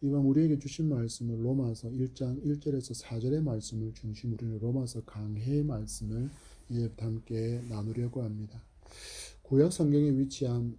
이번 우리에게 주신 말씀을 로마서 1장 1절에서 4절의 말씀을 중심으로 로마서 강해의 말씀을 이제부터 함께 나누려고 합니다. 구약 성경에 위치한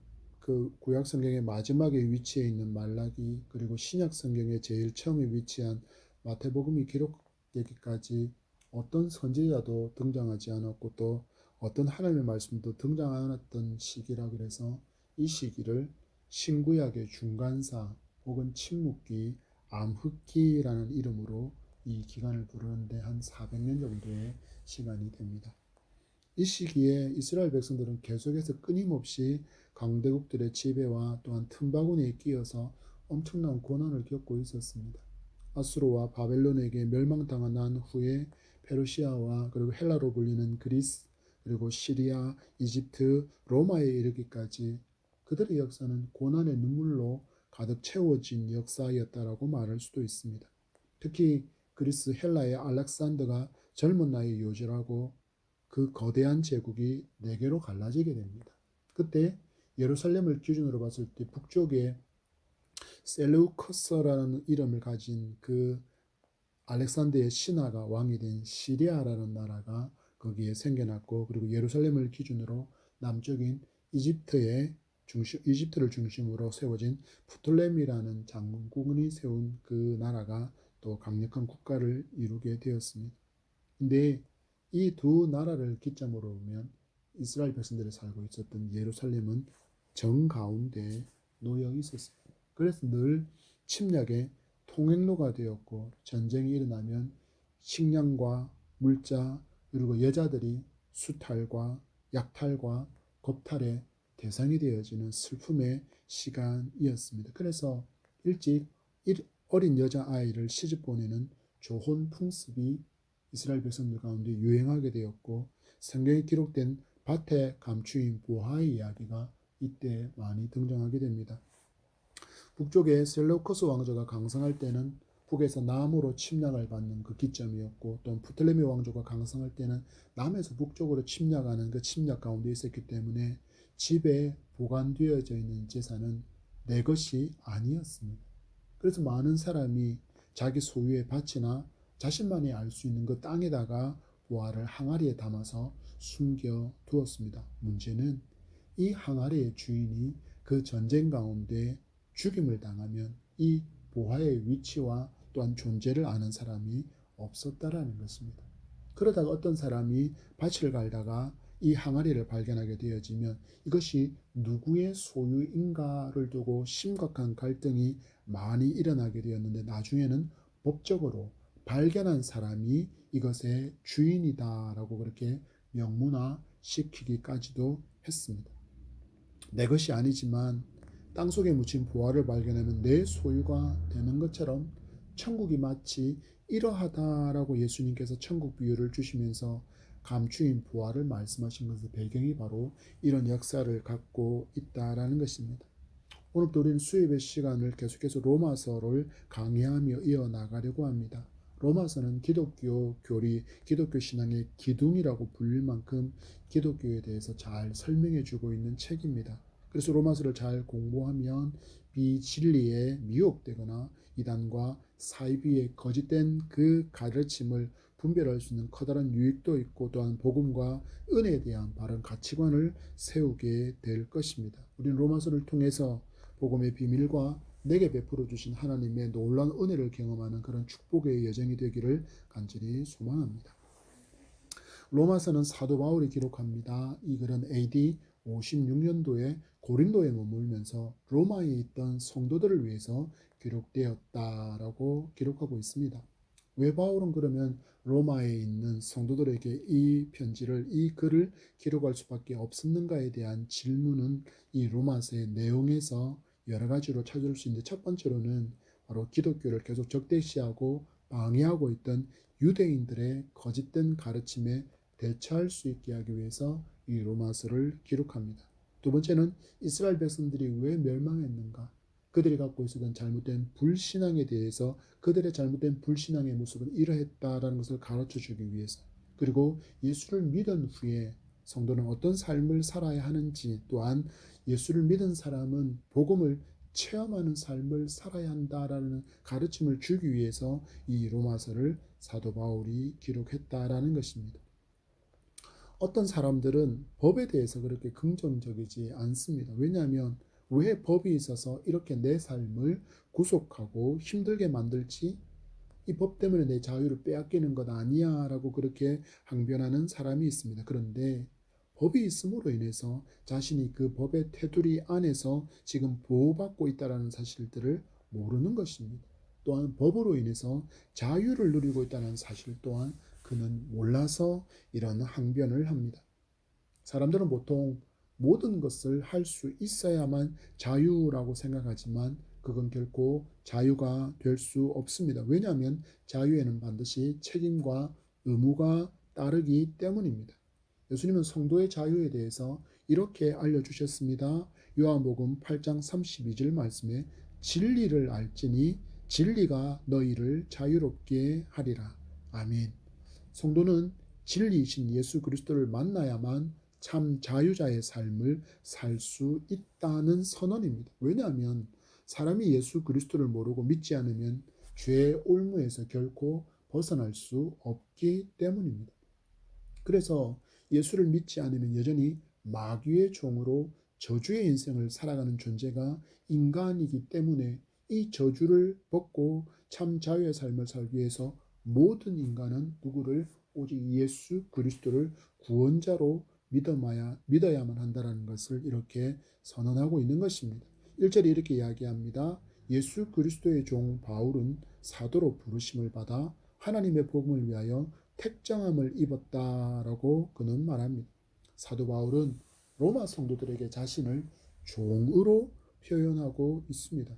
구약 성경의 마지막에 위치해 있는 말라기, 그리고 신약 성경의 제일 처음에 위치한 마태복음이 기록되기까지 어떤 선지자도 등장하지 않았고 또 어떤 하나님의 말씀도 등장 안 했던 시기라 그래서 이 시기를 신구약의 중간사 혹은 침묵기, 암흑기라는 이름으로 이 기간을 부르는데 한 400년 정도의 시간이 됩니다. 이 시기에 이스라엘 백성들은 계속해서 끊임없이 강대국들의 지배와 또한 틈바구니에 끼어서 엄청난 고난을 겪고 있었습니다. 아수르와 바벨론에게 멸망당한 난 후에 페르시아와 그리고 헬라로 불리는 그리스, 그리고 시리아, 이집트, 로마에 이르기까지 그들의 역사는 고난의 눈물로 가득 채워진 역사였다라고 말할 수도 있습니다. 특히 그리스 헬라의 알렉산더가 젊은 나이에 요절하고 그 거대한 제국이 네 개로 갈라지게 됩니다. 그때 예루살렘을 기준으로 봤을 때 북쪽에 셀루커스라는 이름을 가진 그 알렉산더의 신하가 왕이 된 시리아라는 나라가 거기에 생겨났고, 그리고 예루살렘을 기준으로 남쪽인 이집트를 중심으로 세워진 프톨레미라는 장군이 세운 그 나라가 또 강력한 국가를 이루게 되었습니다. 근데 이 두 나라를 기점으로 보면 이스라엘 백성들이 살고 있었던 예루살렘은 정가운데 놓여 있었습니다. 그래서 늘 침략의 통행로가 되었고, 전쟁이 일어나면 식량과 물자 그리고 여자들이 수탈과 약탈과 겁탈의 대상이 되어지는 슬픔의 시간이었습니다. 그래서 일찍 어린 여자아이를 시집 보내는 조혼 풍습이 이스라엘 백성들 가운데 유행하게 되었고, 성경에 기록된 밭에 감추인 보화의 이야기가 이때 많이 등장하게 됩니다. 북쪽에 셀루커스 왕조가 강성할 때는 북에서 남으로 침략을 받는 그 기점이었고, 또 프톨레미 왕조가 강성할 때는 남에서 북쪽으로 침략하는 그 침략 가운데 있었기 때문에 집에 보관되어져 있는 재산은 내 것이 아니었습니다. 그래서 많은 사람이 자기 소유의 밭이나 자신만이 알 수 있는 그 땅에다가 보화를 항아리에 담아서 숨겨 두었습니다. 문제는 이 항아리의 주인이 그 전쟁 가운데 죽임을 당하면 이 보화의 위치와 또한 존재를 아는 사람이 없었다라는 것입니다. 그러다가 어떤 사람이 밭을 갈다가 이 항아리를 발견하게 되어지면 이것이 누구의 소유인가를 두고 심각한 갈등이 많이 일어나게 되었는데, 나중에는 법적으로 발견한 사람이 이것의 주인이다라고 그렇게 명문화시키기까지도 했습니다. 내 것이 아니지만 땅속에 묻힌 보화를 발견하면 내 소유가 되는 것처럼 천국이 마치 이러하다라고 예수님께서 천국 비유를 주시면서 감추인 보화를 말씀하신 것의 배경이 바로 이런 역사를 갖고 있다라는 것입니다. 오늘도 우리는 수요일의 시간을 계속해서 로마서를 강의하며 이어나가려고 합니다. 로마서는 기독교 교리, 기독교 신앙의 기둥이라고 불릴 만큼 기독교에 대해서 잘 설명해 주고 있는 책입니다. 그래서 로마서를 잘 공부하면 비진리에 미혹되거나 이단과 사이비의 거짓된 그 가르침을 분별할 수 있는 커다란 유익도 있고, 또한 복음과 은혜에 대한 바른 가치관을 세우게 될 것입니다. 우리는 로마서를 통해서 복음의 비밀과 내게 베풀어 주신 하나님의 놀라운 은혜를 경험하는 그런 축복의 여정이 되기를 간절히 소망합니다. 로마서는 사도 바울이 기록합니다. 이 글은 AD 56년도에 고린도에 머물면서 로마에 있던 성도들을 위해서 기록되었다라고 기록하고 있습니다. 왜 바울은 그러면 로마에 있는 성도들에게 이 글을 기록할 수밖에 없었는가에 대한 질문은 이 로마서의 내용에서 여러 가지로 찾을 수 있는데, 첫 번째로는 바로 기독교를 계속 적대시하고 방해하고 있던 유대인들의 거짓된 가르침에 대처할 수 있게 하기 위해서 이 로마서를 기록합니다. 두 번째는 이스라엘 백성들이 왜 멸망했는가, 그들이 갖고 있었던 잘못된 불신앙에 대해서 그들의 잘못된 불신앙의 모습은 이러했다라는 것을 가르쳐 주기 위해서, 그리고 예수를 믿은 후에 성도는 어떤 삶을 살아야 하는지, 또한 예수를 믿은 사람은 복음을 체험하는 삶을 살아야 한다라는 가르침을 주기 위해서 이 로마서를 사도 바울이 기록했다라는 것입니다. 어떤 사람들은 법에 대해서 그렇게 긍정적이지 않습니다. 왜냐하면 왜 법이 있어서 이렇게 내 삶을 구속하고 힘들게 만들지? 이 법 때문에 내 자유를 빼앗기는 것 아니야 라고 그렇게 항변하는 사람이 있습니다. 그런데 법이 있음으로 인해서 자신이 그 법의 테두리 안에서 지금 보호받고 있다는 사실들을 모르는 것입니다. 또한 법으로 인해서 자유를 누리고 있다는 사실 또한 그는 몰라서 이런 항변을 합니다. 사람들은 보통 모든 것을 할 수 있어야만 자유라고 생각하지만 그건 결코 자유가 될 수 없습니다. 왜냐하면 자유에는 반드시 책임과 의무가 따르기 때문입니다. 예수님은 성도의 자유에 대해서 이렇게 알려주셨습니다. 요한복음 8장 32절 말씀에 진리를 알지니 진리가 너희를 자유롭게 하리라. 아멘. 성도는 진리이신 예수 그리스도를 만나야만 참 자유자의 삶을 살 수 있다는 선언입니다. 왜냐하면 사람이 예수 그리스도를 모르고 믿지 않으면 죄의 올무에서 결코 벗어날 수 없기 때문입니다. 그래서 예수를 믿지 않으면 여전히 마귀의 종으로 저주의 인생을 살아가는 존재가 인간이기 때문에 이 저주를 벗고 참 자유의 삶을 살기 위해서 모든 인간은 누구를 오직 예수 그리스도를 구원자로 믿어야만 한다는 것을 이렇게 선언하고 있는 것입니다. 1절에 이렇게 이야기합니다. 예수 그리스도의 종 바울은 사도로 부르심을 받아 하나님의 복음을 위하여 택정함을 입었다라고 그는 말합니다. 사도 바울은 로마 성도들에게 자신을 종으로 표현하고 있습니다.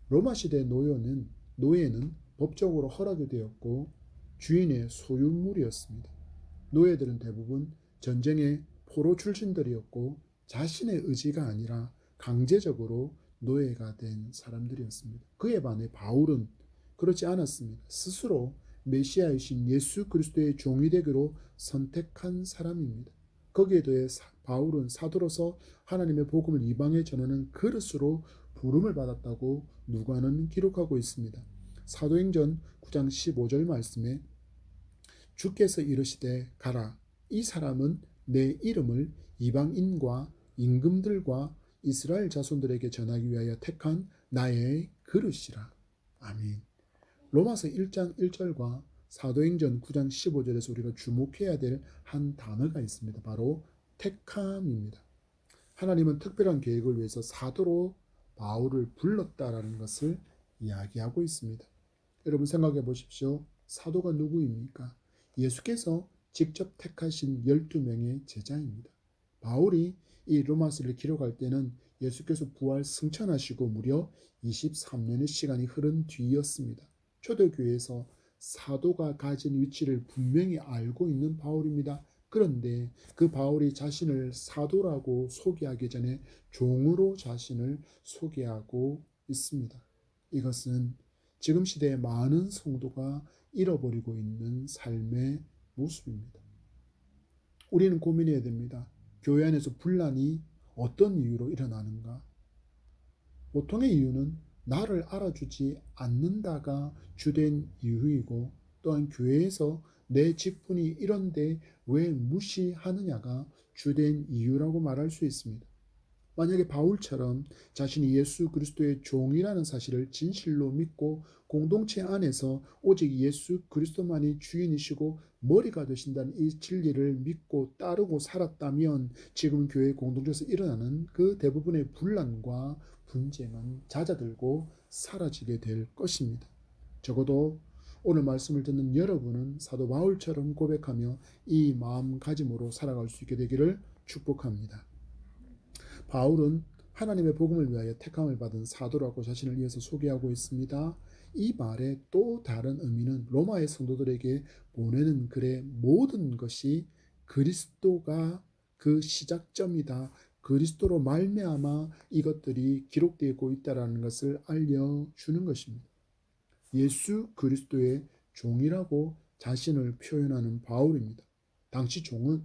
로마 시대 노예는 법적으로 허락이 되었고 주인의 소유물이었습니다. 노예들은 대부분 전쟁의 포로 출신들이었고 자신의 의지가 아니라 강제적으로 노예가 된 사람들이었습니다. 그에 반해 바울은 그렇지 않았습니다. 스스로 메시아이신 예수 그리스도의 종이 되기로 선택한 사람입니다. 거기에 더해 바울은 사도로서 하나님의 복음을 이방에 전하는 그릇으로 부름을 받았다고 누가는 기록하고 있습니다. 사도행전 9장 15절 말씀에 주께서 이르시되 가라. 이 사람은 내 이름을 이방인과 임금들과 이스라엘 자손들에게 전하기 위하여 택한 나의 그릇이라. 아멘. 로마서 1장 1절과 사도행전 9장 15절에서 우리가 주목해야 될 한 단어가 있습니다. 바로 택함입니다. 하나님은 특별한 계획을 위해서 사도로 바울을 불렀다라는 것을 이야기하고 있습니다. 여러분 생각해 보십시오. 사도가 누구입니까? 예수께서 직접 택하신 12명의 제자입니다. 바울이 이 로마서를 기록할 때는 예수께서 부활 승천하시고 무려 23년의 시간이 흐른 뒤였습니다. 초대교회에서 사도가 가진 위치를 분명히 알고 있는 바울입니다. 그런데 그 바울이 자신을 사도라고 소개하기 전에 종으로 자신을 소개하고 있습니다. 이것은 지금 시대에 많은 성도가 잃어버리고 있는 삶의 모습입니다. 우리는 고민해야 됩니다. 교회 안에서 분란이 어떤 이유로 일어나는가? 보통의 이유는 나를 알아주지 않는다가 주된 이유이고 또한 교회에서 내 직분이 이런데 왜 무시하느냐가 주된 이유라고 말할 수 있습니다. 만약에 바울처럼 자신이 예수 그리스도의 종이라는 사실을 진실로 믿고 공동체 안에서 오직 예수 그리스도만이 주인이시고 머리가 되신다는 이 진리를 믿고 따르고 살았다면 지금 교회 공동체에서 일어나는 그 대부분의 분란과 분쟁은 잦아들고 사라지게 될 것입니다. 적어도 오늘 말씀을 듣는 여러분은 사도 바울처럼 고백하며 이 마음가짐으로 살아갈 수 있게 되기를 축복합니다. 바울은 하나님의 복음을 위하여 택함을 받은 사도라고 자신을 위해서 소개하고 있습니다. 이 말의 또 다른 의미는 로마의 성도들에게 보내는 글의 모든 것이 그리스도가 그 시작점이다. 그리스도로 말미암아 이것들이 기록되고 있다는 것을 알려주는 것입니다. 예수 그리스도의 종이라고 자신을 표현하는 바울입니다. 당시 종은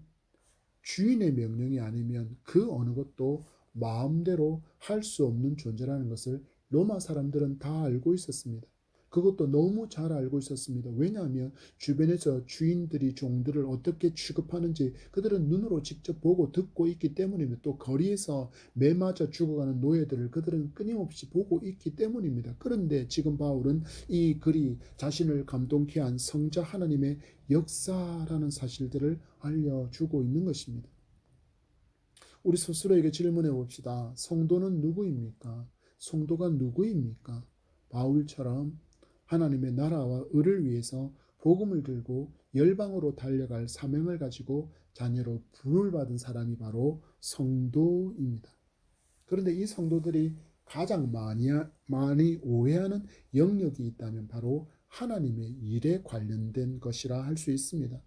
주인의 명령이 아니면 그 어느 것도 마음대로 할 수 없는 존재라는 것을 로마 사람들은 다 알고 있었습니다. 그것도 너무 잘 알고 있었습니다. 왜냐하면 주변에서 주인들이 종들을 어떻게 취급하는지 그들은 눈으로 직접 보고 듣고 있기 때문입니다. 또 거리에서 매 맞아 죽어가는 노예들을 그들은 끊임없이 보고 있기 때문입니다. 그런데 지금 바울은 이 글이 자신을 감동케 한 성자 하나님의 역사라는 사실들을 알려주고 있는 것입니다. 우리 스스로에게 질문해 봅시다. 성도는 누구입니까? 성도가 누구입니까? 바울처럼 하나님의 나라와 의를 위해서 복음을 들고 열방으로 달려갈 사명을 가지고 자녀로 부름을 받은 사람이 바로 성도입니다. 그런데 이 성도들이 가장 많이 오해하는 영역이 있다면 바로 하나님의 일에 관련된 것이라 할 수 있습니다.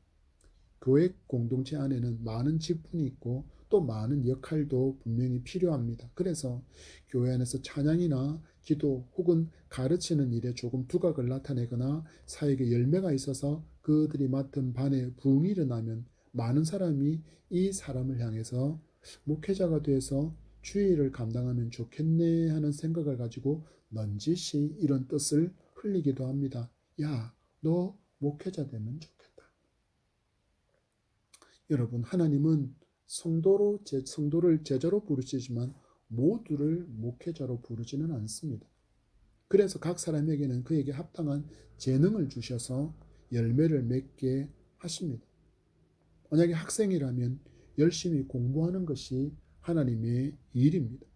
교회 공동체 안에는 많은 직분이 있고 또 많은 역할도 분명히 필요합니다. 그래서 교회 안에서 찬양이나 기도 혹은 가르치는 일에 조금 두각을 나타내거나 사역에 열매가 있어서 그들이 맡은 반에 부흥이 일어나면 많은 사람이 이 사람을 향해서 목회자가 돼서 주의를 감당하면 좋겠네 하는 생각을 가지고 넌지시 이런 뜻을 흘리기도 합니다. 야, 너 목회자 되면 좋겠다. 여러분, 하나님은 성도를 제자로 부르시지만 모두를 목회자로 부르지는 않습니다. 그래서 각 사람에게는 그에게 합당한 재능을 주셔서 열매를 맺게 하십니다. 만약에 학생이라면 열심히 공부하는 것이 하나님의 일입니다.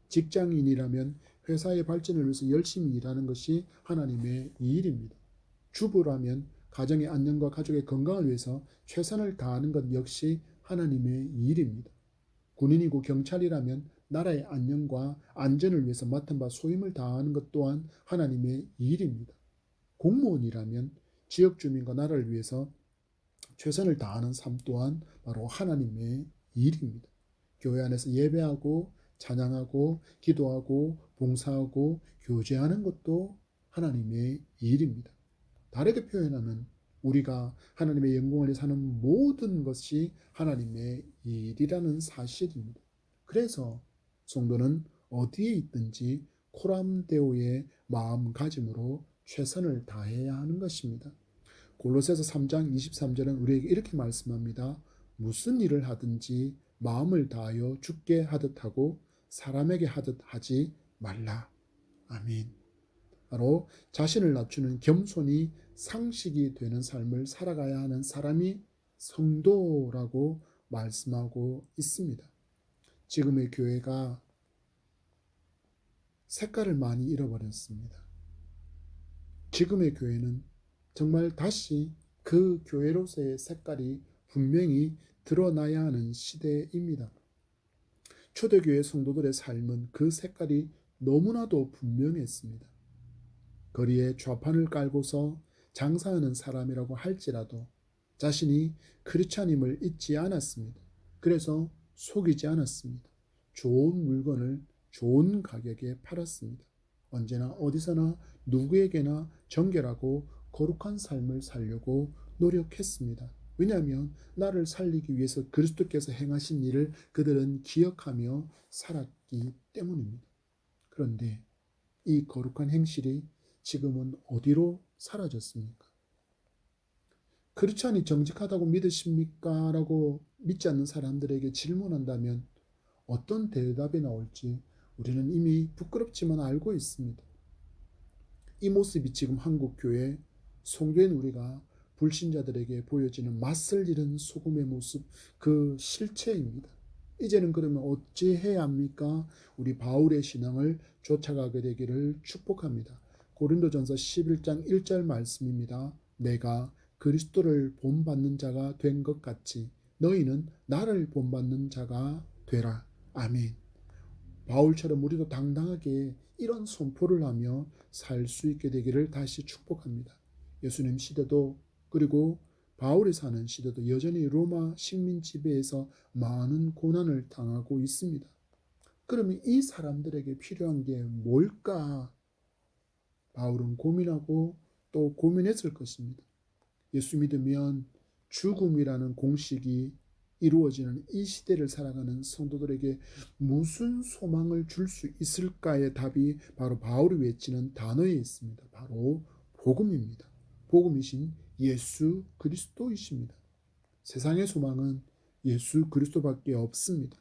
직장인이라면 회사의 발전을 위해서 열심히 일하는 것이 하나님의 일입니다. 주부라면 가정의 안녕과 가족의 건강을 위해서 최선을 다하는 것 역시 하나님의 일입니다. 군인이고 경찰이라면 나라의 안녕과 안전을 위해서 맡은 바 소임을 다하는 것 또한 하나님의 일입니다. 공무원이라면 지역 주민과 나라를 위해서 최선을 다하는 삶 또한 바로 하나님의 일입니다. 교회 안에서 예배하고 찬양하고 기도하고 봉사하고 교제하는 것도 하나님의 일입니다. 다르게 표현하면 우리가 하나님의 영광을 위해 사는 모든 것이 하나님의 일이라는 사실입니다. 그래서 성도는 어디에 있든지 코람데오의 마음가짐으로 최선을 다해야 하는 것입니다. 골로새서 3장 23절은 우리에게 이렇게 말씀합니다. 무슨 일을 하든지 마음을 다하여 주께 하듯 하고 사람에게 하듯 하지 말라. 아멘. 바로 자신을 낮추는 겸손이 상식이 되는 삶을 살아가야 하는 사람이 성도라고 말씀하고 있습니다. 지금의 교회가 색깔을 많이 잃어버렸습니다. 지금의 교회는 정말 다시 그 교회로서의 색깔이 분명히 드러나야 하는 시대입니다. 초대교회 성도들의 삶은 그 색깔이 너무나도 분명했습니다. 거리에 좌판을 깔고서 장사하는 사람이라고 할지라도 자신이 크리스찬임을 잊지 않았습니다. 그래서 속이지 않았습니다. 좋은 물건을 좋은 가격에 팔았습니다. 언제나 어디서나 누구에게나 정결하고 거룩한 삶을 살려고 노력했습니다. 왜냐하면 나를 살리기 위해서 그리스도께서 행하신 일을 그들은 기억하며 살았기 때문입니다. 그런데 이 거룩한 행실이 지금은 어디로 사라졌습니까? 크리스찬이 정직하다고 믿으십니까? 라고 믿지 않는 사람들에게 질문한다면 어떤 대답이 나올지 우리는 이미 부끄럽지만 알고 있습니다. 이 모습이 지금 한국 교회 성도인 우리가 불신자들에게 보여지는 맛을 잃은 소금의 모습, 그 실체입니다. 이제는 그러면 어찌해야 합니까? 우리 바울의 신앙을 쫓아가게 되기를 축복합니다. 고린도전서 11장 1절 말씀입니다. 내가 그리스도를 본받는 자가 된 것 같이 너희는 나를 본받는 자가 되라. 아멘. 바울처럼 우리도 당당하게 이런 선포를 하며 살 수 있게 되기를 다시 축복합니다. 예수님 시대도 그리고 바울이 사는 시대도 여전히 로마 식민 지배에서 많은 고난을 당하고 있습니다. 그러면 이 사람들에게 필요한 게 뭘까? 바울은 고민하고 또 고민했을 것입니다. 예수 믿으면 죽음이라는 공식이 이루어지는 이 시대를 살아가는 성도들에게 무슨 소망을 줄 수 있을까의 답이 바로 바울이 외치는 단어에 있습니다. 바로 복음입니다. 복음이신 예수 그리스도이십니다. 세상의 소망은 예수 그리스도밖에 없습니다.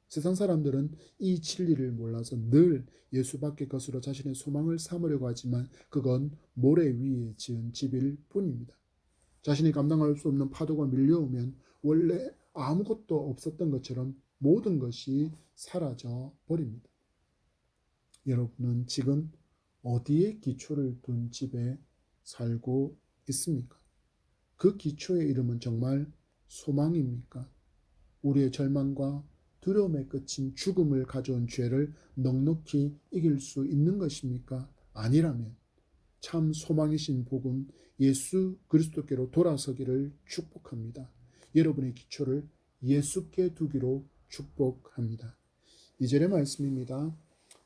세상 사람들은 이 진리를 몰라서 늘 예수밖에 것으로 자신의 소망을 삼으려고 하지만 그건 모래 위에 지은 집일 뿐입니다. 자신이 감당할 수 없는 파도가 밀려오면 원래 아무것도 없었던 것처럼 모든 것이 사라져 버립니다. 여러분은 지금 어디에 기초를 둔 집에 살고 있습니까? 그 기초의 이름은 정말 소망입니까? 우리의 절망과 두려움의 끝인 죽음을 가져온 죄를 넉넉히 이길 수 있는 것입니까? 아니라면 참 소망이신 복음 예수 그리스도께로 돌아서기를 축복합니다. 여러분의 기초를 예수께 두기로 축복합니다. 2절의 말씀입니다.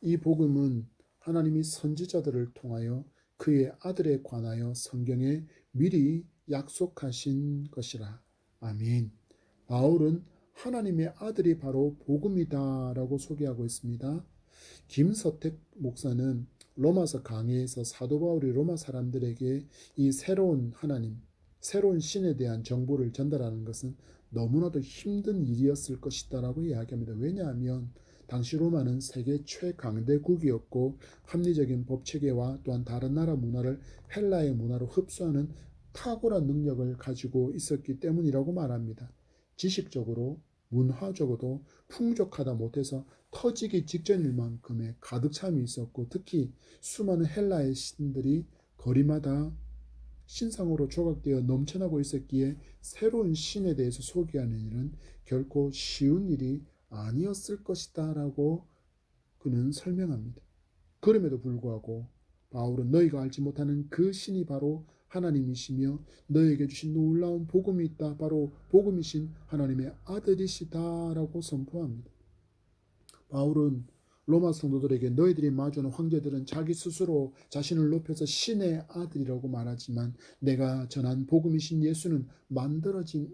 이 복음은 하나님이 선지자들을 통하여 그의 아들에 관하여 성경에 미리 약속하신 것이라. 아멘. 바울은 하나님의 아들이 바로 복음이다라고 소개하고 있습니다. 김서택 목사는 로마서 강의에서 사도 바울이 로마 사람들에게 이 새로운 하나님, 새로운 신에 대한 정보를 전달하는 것은 너무나도 힘든 일이었을 것이다라고 이야기합니다. 왜냐하면 당시 로마는 세계 최강대국이었고 합리적인 법체계와 또한 다른 나라 문화를 헬라의 문화로 흡수하는 탁월한 능력을 가지고 있었기 때문이라고 말합니다. 지식적으로 문화적으로도 풍족하다 못해서 터지기 직전일 만큼의 가득 참이 있었고 특히 수많은 헬라의 신들이 거리마다 신상으로 조각되어 넘쳐나고 있었기에 새로운 신에 대해서 소개하는 일은 결코 쉬운 일이 아니었을 것이다 라고 그는 설명합니다. 그럼에도 불구하고 바울은 너희가 알지 못하는 그 신이 바로 하나님이시며 너희에게 주신 놀라운 복음이 있다. 바로 복음이신 하나님의 아들이시다라고 선포합니다. 바울은 로마 성도들에게 너희들이 마주하는 황제들은 자기 스스로 자신을 높여서 신의 아들이라고 말하지만 내가 전한 복음이신 예수는 만들어진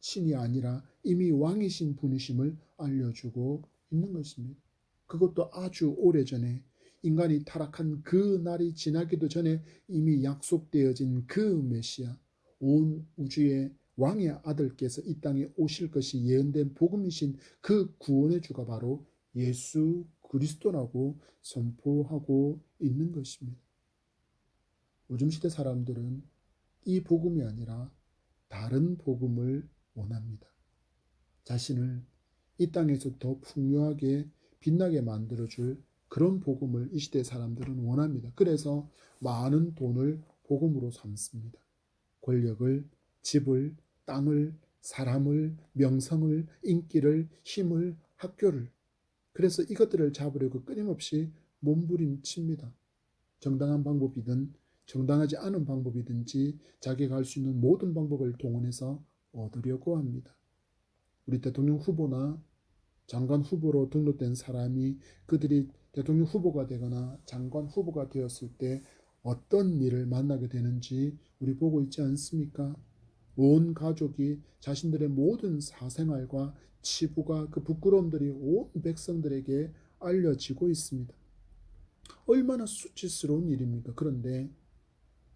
신이 아니라 이미 왕이신 분이심을 알려주고 있는 것입니다. 그것도 아주 오래전에 인간이 타락한 그 날이 지나기도 전에 이미 약속되어진 그 메시아, 온 우주의 왕의 아들께서 이 땅에 오실 것이 예언된 복음이신 그 구원의 주가 바로 예수 그리스도라고 선포하고 있는 것입니다. 요즘 시대 사람들은 이 복음이 아니라 다른 복음을 원합니다. 자신을 이 땅에서 더 풍요하게 빛나게 만들어줄 그런 복음을 이 시대 사람들은 원합니다. 그래서 많은 돈을 복음으로 삼습니다. 권력을, 집을, 땅을, 사람을, 명성을, 인기를, 힘을, 학교를. 그래서 이것들을 잡으려고 끊임없이 몸부림칩니다. 정당한 방법이든 정당하지 않은 방법이든지 자기가 할 수 있는 모든 방법을 동원해서 얻으려고 합니다. 우리 대통령 후보나 장관 후보로 등록된 사람이 그들이 대통령 후보가 되거나 장관 후보가 되었을 때 어떤 일을 만나게 되는지 우리 보고 있지 않습니까? 온 가족이 자신들의 모든 사생활과 치부가 그 부끄러움들이 온 백성들에게 알려지고 있습니다. 얼마나 수치스러운 일입니까? 그런데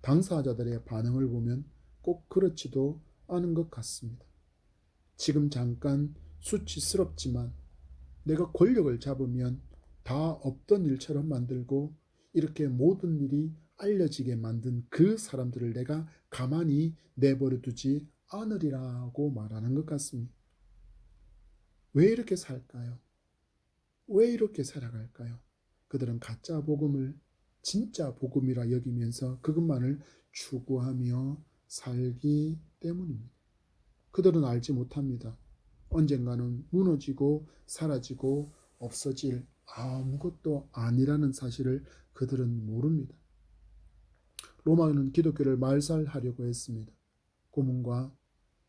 당사자들의 반응을 보면 꼭 그렇지도 않은 것 같습니다. 지금 잠깐 수치스럽지만 내가 권력을 잡으면 다 없던 일처럼 만들고 이렇게 모든 일이 알려지게 만든 그 사람들을 내가 가만히 내버려 두지 않으리라고 말하는 것 같습니다. 왜 이렇게 살까요? 왜 이렇게 살아갈까요? 그들은 가짜 복음을 진짜 복음이라 여기면서 그것만을 추구하며 살기 때문입니다. 그들은 알지 못합니다. 언젠가는 무너지고 사라지고 없어질 아무것도 아니라는 사실을 그들은 모릅니다. 로마는 기독교를 말살하려고 했습니다. 고문과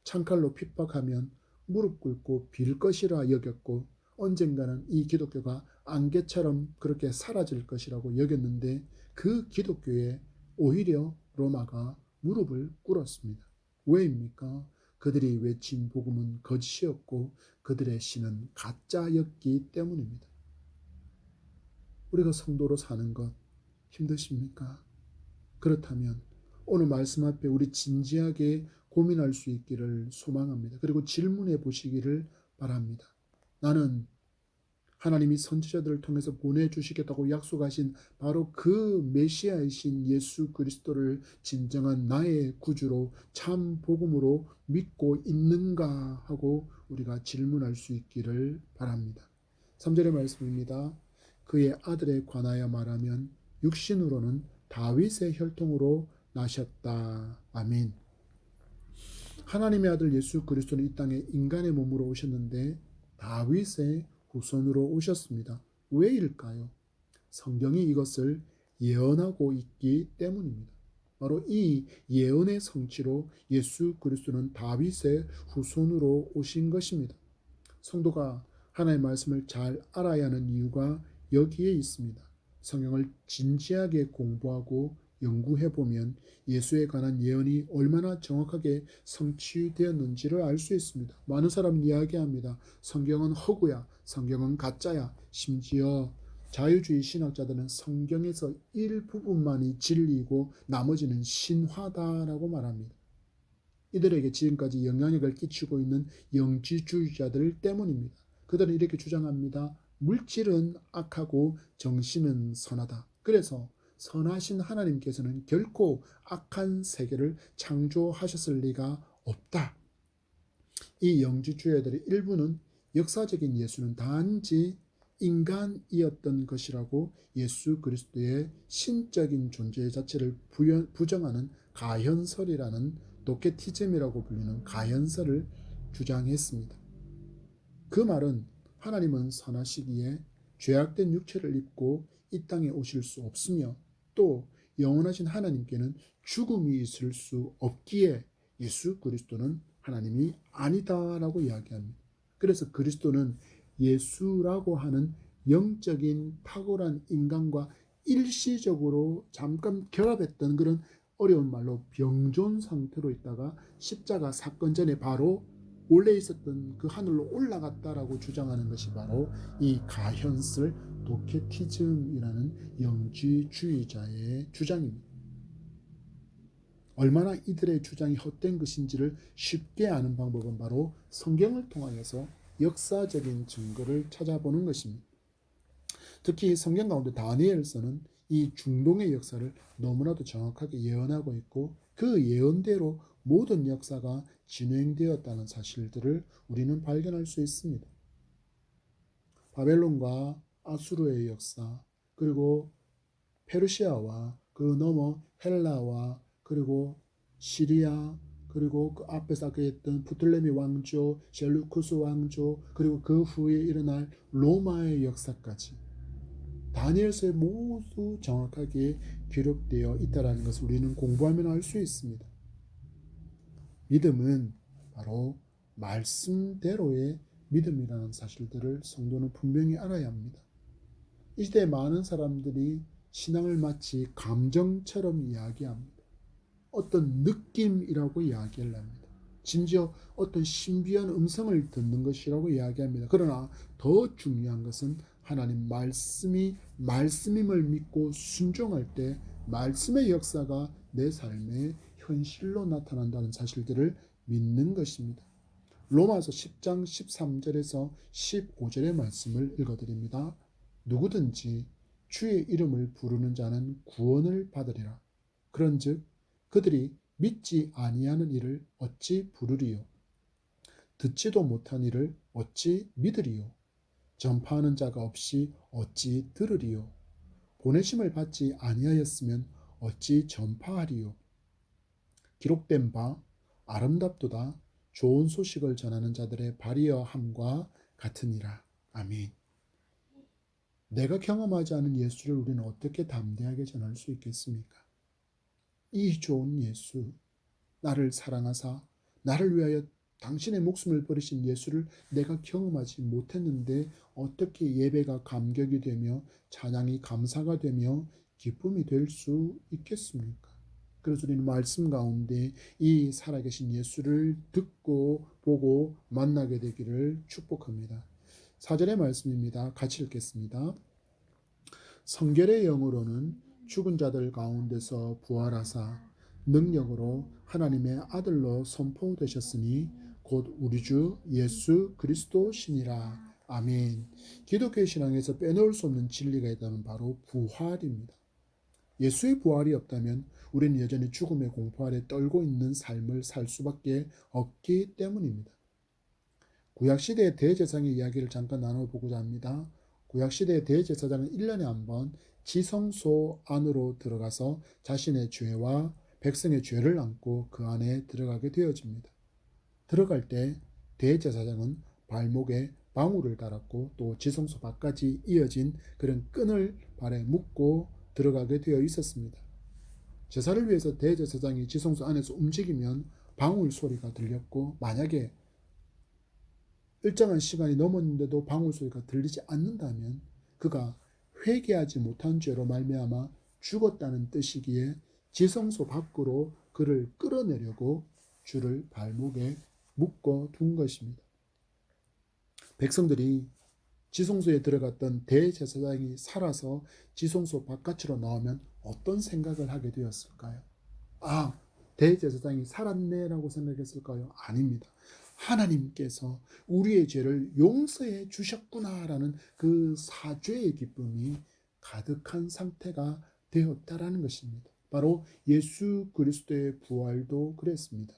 창칼로 핍박하면 무릎 꿇고 빌 것이라 여겼고 언젠가는 이 기독교가 안개처럼 그렇게 사라질 것이라고 여겼는데 그 기독교에 오히려 로마가 무릎을 꿇었습니다. 왜입니까? 그들이 외친 복음은 거짓이었고 그들의 신은 가짜였기 때문입니다. 우리가 성도로 사는 것 힘드십니까? 그렇다면 오늘 말씀 앞에 우리 진지하게 고민할 수 있기를 소망합니다. 그리고 질문해 보시기를 바랍니다. 나는 하나님이 선지자들을 통해서 보내주시겠다고 약속하신 바로 그 메시아이신 예수 그리스도를 진정한 나의 구주로 참 복음으로 믿고 있는가 하고 우리가 질문할 수 있기를 바랍니다. 3절의 말씀입니다. 그의 아들에 관하여 말하면 육신으로는 다윗의 혈통으로 나셨다. 아멘. 하나님의 아들 예수 그리스도는 이 땅에 인간의 몸으로 오셨는데 다윗의 후손으로 오셨습니다. 왜일까요? 성경이 이것을 예언하고 있기 때문입니다. 바로 이 예언의 성취로 예수 그리스도는 다윗의 후손으로 오신 것입니다. 성도가 하나님의 말씀을 잘 알아야 하는 이유가 여기에 있습니다. 성경을 진지하게 공부하고 연구해 보면 예수에 관한 예언이 얼마나 정확하게 성취되었는지를 알 수 있습니다. 많은 사람이 이야기합니다. 성경은 허구야, 성경은 가짜야. 심지어 자유주의 신학자들은 성경에서 일부분만이 진리이고 나머지는 신화다라고 말합니다. 이들에게 지금까지 영향력을 끼치고 있는 영지주의자들 때문입니다. 그들은 이렇게 주장합니다. 물질은 악하고 정신은 선하다. 그래서 선하신 하나님께서는 결코 악한 세계를 창조하셨을 리가 없다. 이 영지주의자들의 일부는 역사적인 예수는 단지 인간이었던 것이라고 예수 그리스도의 신적인 존재 자체를 부정하는 가현설이라는 도케티즘이라고 불리는 가현설을 주장했습니다. 그 말은 하나님은 선하시기에 죄악된 육체를 입고 이 땅에 오실 수 없으며 또 영원하신 하나님께는 죽음이 있을 수 없기에 예수 그리스도는 하나님이 아니다라고 이야기합니다. 그래서 그리스도는 예수라고 하는 영적인 탁월한 인간과 일시적으로 잠깐 결합했던 그런 어려운 말로 병존 상태로 있다가 십자가 사건 전에 바로 원래 있었던 그 하늘로 올라갔다라고 주장하는 것이 바로 이 가현설 도케티즘이라는 영지주의자의 주장입니다. 얼마나 이들의 주장이 헛된 것인지를 쉽게 아는 방법은 바로 성경을 통하여서 역사적인 증거를 찾아보는 것입니다. 특히 성경 가운데 다니엘서는 이 중동의 역사를 너무나도 정확하게 예언하고 있고 그 예언대로 모든 역사가 진행되었다는 사실들을 우리는 발견할 수 있습니다. 바벨론과 아수르의 역사, 그리고 페르시아와 그 너머 헬라와 그리고 시리아, 그리고 그 앞에서 아까 했던 프톨레미 왕조, 셀루쿠스 왕조, 그리고 그 후에 일어날 로마의 역사까지 다니엘서에 모두 정확하게 기록되어 있다는 것을 우리는 공부하면 알 수 있습니다. 믿음은 바로 말씀대로의 믿음이라는 사실들을 성도는 분명히 알아야 합니다. 이 시대에 많은 사람들이 신앙을 마치 감정처럼 이야기합니다. 어떤 느낌이라고 이야기를 합니다. 심지어 어떤 신비한 음성을 듣는 것이라고 이야기합니다. 그러나 더 중요한 것은 하나님 말씀임을 믿고 순종할 때 말씀의 역사가 내 삶의 현실로 나타난다는 사실들을 믿는 것입니다. 로마서 10장 13절에서 15절의 말씀을 읽어드립니다. 누구든지 주의 이름을 부르는 자는 구원을 받으리라. 그런즉 그들이 믿지 아니하는 이를 어찌 부르리요? 듣지도 못한 이를 어찌 믿으리요? 전파하는 자가 없이 어찌 들으리요? 보내심을 받지 아니하였으면 어찌 전파하리요? 기록된 바 아름답도다 좋은 소식을 전하는 자들의 발이여 함과 같으니라. 아멘. 내가 경험하지 않은 예수를 우리는 어떻게 담대하게 전할 수 있겠습니까? 이 좋은 예수, 나를 사랑하사 나를 위하여 당신의 목숨을 버리신 예수를 내가 경험하지 못했는데 어떻게 예배가 감격이 되며 찬양이 감사가 되며 기쁨이 될 수 있겠습니까? 그래서 우리는 말씀 가운데 이 살아계신 예수를 듣고 보고 만나게 되기를 축복합니다. 4절의 말씀입니다. 같이 읽겠습니다. 성결의 영으로는 죽은 자들 가운데서 부활하사 능력으로 하나님의 아들로 선포되셨으니 곧 우리 주 예수 그리스도시니라. 아멘. 기독교 신앙에서 빼놓을 수 없는 진리가 있다면 바로 부활입니다. 예수의 부활이 없다면 우리는 여전히 죽음의 공포 아래 떨고 있는 삶을 살 수밖에 없기 때문입니다. 구약시대의 대제사장의 이야기를 잠깐 나눠보고자 합니다. 구약시대의 대제사장은 1년에 한 번 지성소 안으로 들어가서 자신의 죄와 백성의 죄를 안고 그 안에 들어가게 되어집니다. 들어갈 때 대제사장은 발목에 방울을 달았고 또 지성소 밖까지 이어진 그런 끈을 발에 묶고 들어가게 되어 있었습니다. 제사를 위해서 대제사장이 지성소 안에서 움직이면 방울 소리가 들렸고, 만약에 일정한 시간이 넘었는데도 방울 소리가 들리지 않는다면 그가 회개하지 못한 죄로 말미암아 죽었다는 뜻이기에 지성소 밖으로 그를 끌어내려고 줄을 발목에 묶어 둔 것입니다. 백성들이 지성소에 들어갔던 대제사장이 살아서 지성소 바깥으로 나오면 어떤 생각을 하게 되었을까요? 아, 대제사장이 살았네라고 생각했을까요? 아닙니다. 하나님께서 우리의 죄를 용서해 주셨구나라는 그 사죄의 기쁨이 가득한 상태가 되었다라는 것입니다. 바로 예수 그리스도의 부활도 그랬습니다.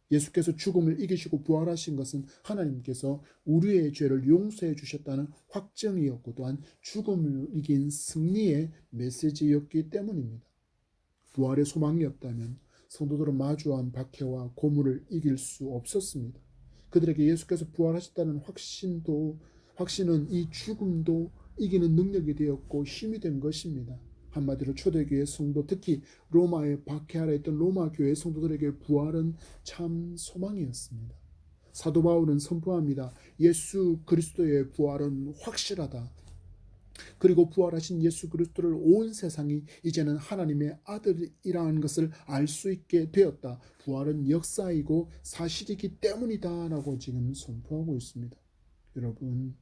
예수께서 죽음을 이기시고 부활하신 것은 하나님께서 우리의 죄를 용서해 주셨다는 확정이었고, 또한 죽음을 이긴 승리의 메시지였기 때문입니다. 부활의 소망이 없다면 성도들은 마주한 박해와 고문을 이길 수 없었습니다. 그들에게 예수께서 부활하셨다는 확신은 이 죽음도 이기는 능력이 되었고 힘이 된 것입니다. 한마디로 초대교회 성도, 특히 로마의 박해 아래 있던 로마 교회 성도들에게 부활은 참 소망이었습니다. 사도 바울은 선포합니다. 예수 그리스도의 부활은 확실하다. 그리고 부활하신 예수 그리스도를 온 세상이 이제는 하나님의 아들이라는 것을 알 수 있게 되었다. 부활은 역사이고 사실이기 때문이다 라고 지금 선포하고 있습니다. 여러분,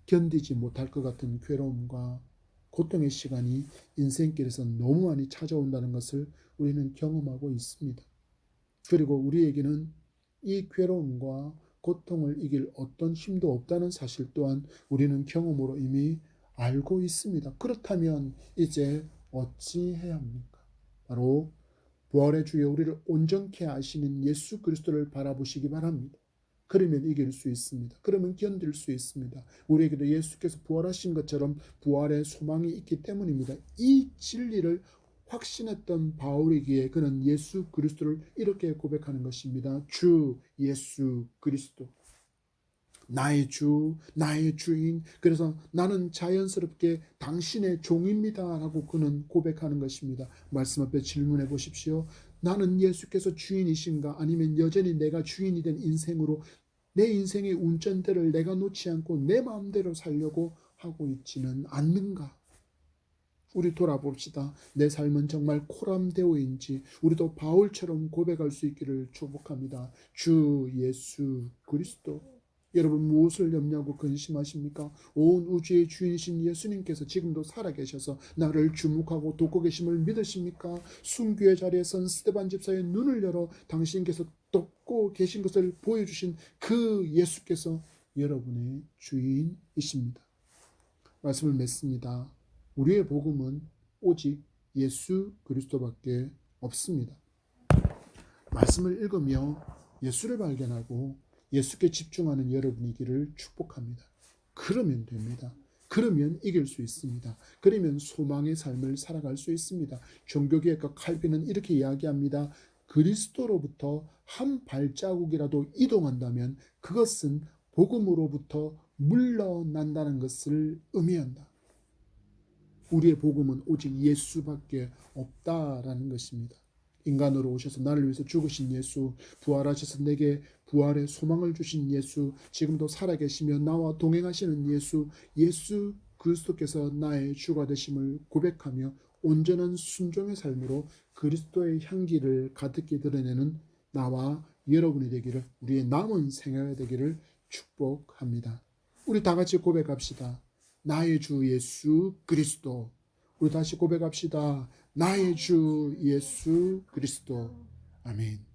견디지 못할 것 같은 괴로움과 고통의 시간이 인생길에서 너무 많이 찾아온다는 것을 우리는 경험하고 있습니다. 그리고 우리에게는 이 괴로움과 고통을 이길 어떤 힘도 없다는 사실 또한 우리는 경험으로 이미 알고 있습니다. 그렇다면 이제 어찌해야 합니까? 바로 부활의 주여 우리를 온전케 하시는 예수 그리스도를 바라보시기 바랍니다. 그러면 이길 수 있습니다. 그러면 견딜 수 있습니다. 우리에게도 예수께서 부활하신 것처럼 부활의 소망이 있기 때문입니다. 이 진리를 확신했던 바울이기에 그는 예수 그리스도를 이렇게 고백하는 것입니다. 주 예수 그리스도, 나의 주, 나의 주인, 그래서 나는 자연스럽게 당신의 종입니다 라고 그는 고백하는 것입니다. 말씀 앞에 질문해 보십시오. 나는 예수께서 주인이신가? 아니면 여전히 내가 주인이 된 인생으로 내 인생의 운전대를 내가 놓지 않고 내 마음대로 살려고 하고 있지는 않는가? 우리 돌아봅시다. 내 삶은 정말 코람데오인지 우리도 바울처럼 고백할 수 있기를 축복합니다. 주 예수 그리스도. 여러분, 무엇을 염려하고 근심하십니까? 온 우주의 주인이신 예수님께서 지금도 살아계셔서 나를 주목하고 돕고 계심을 믿으십니까? 순교의 자리에 선 스데반 집사의 눈을 열어 당신께서 돕고 계신 것을 보여주신 그 예수께서 여러분의 주인이십니다. 말씀을 맺습니다. 우리의 복음은 오직 예수 그리스도밖에 없습니다. 말씀을 읽으며 예수를 발견하고 예수께 집중하는 여러분이기를 축복합니다. 그러면 됩니다. 그러면 이길 수 있습니다. 그러면 소망의 삶을 살아갈 수 있습니다. 종교개혁가 칼빈은 이렇게 이야기합니다. 그리스도로부터 한 발자국이라도 이동한다면 그것은 복음으로부터 물러난다는 것을 의미한다. 우리의 복음은 오직 예수밖에 없다라는 것입니다. 인간으로 오셔서 나를 위해서 죽으신 예수, 부활하셔서 내게 부활의 소망을 주신 예수, 지금도 살아계시며 나와 동행하시는 예수 그리스도께서 나의 주가 되심을 고백하며 온전한 순종의 삶으로 그리스도의 향기를 가득히 드러내는 나와 여러분이 되기를, 우리의 남은 생애가 되기를 축복합니다. 우리 다 같이 고백합시다. 나의 주 예수 그리스도. 우리 다시 고백합시다. 나의 주 예수 그리스도. 아멘.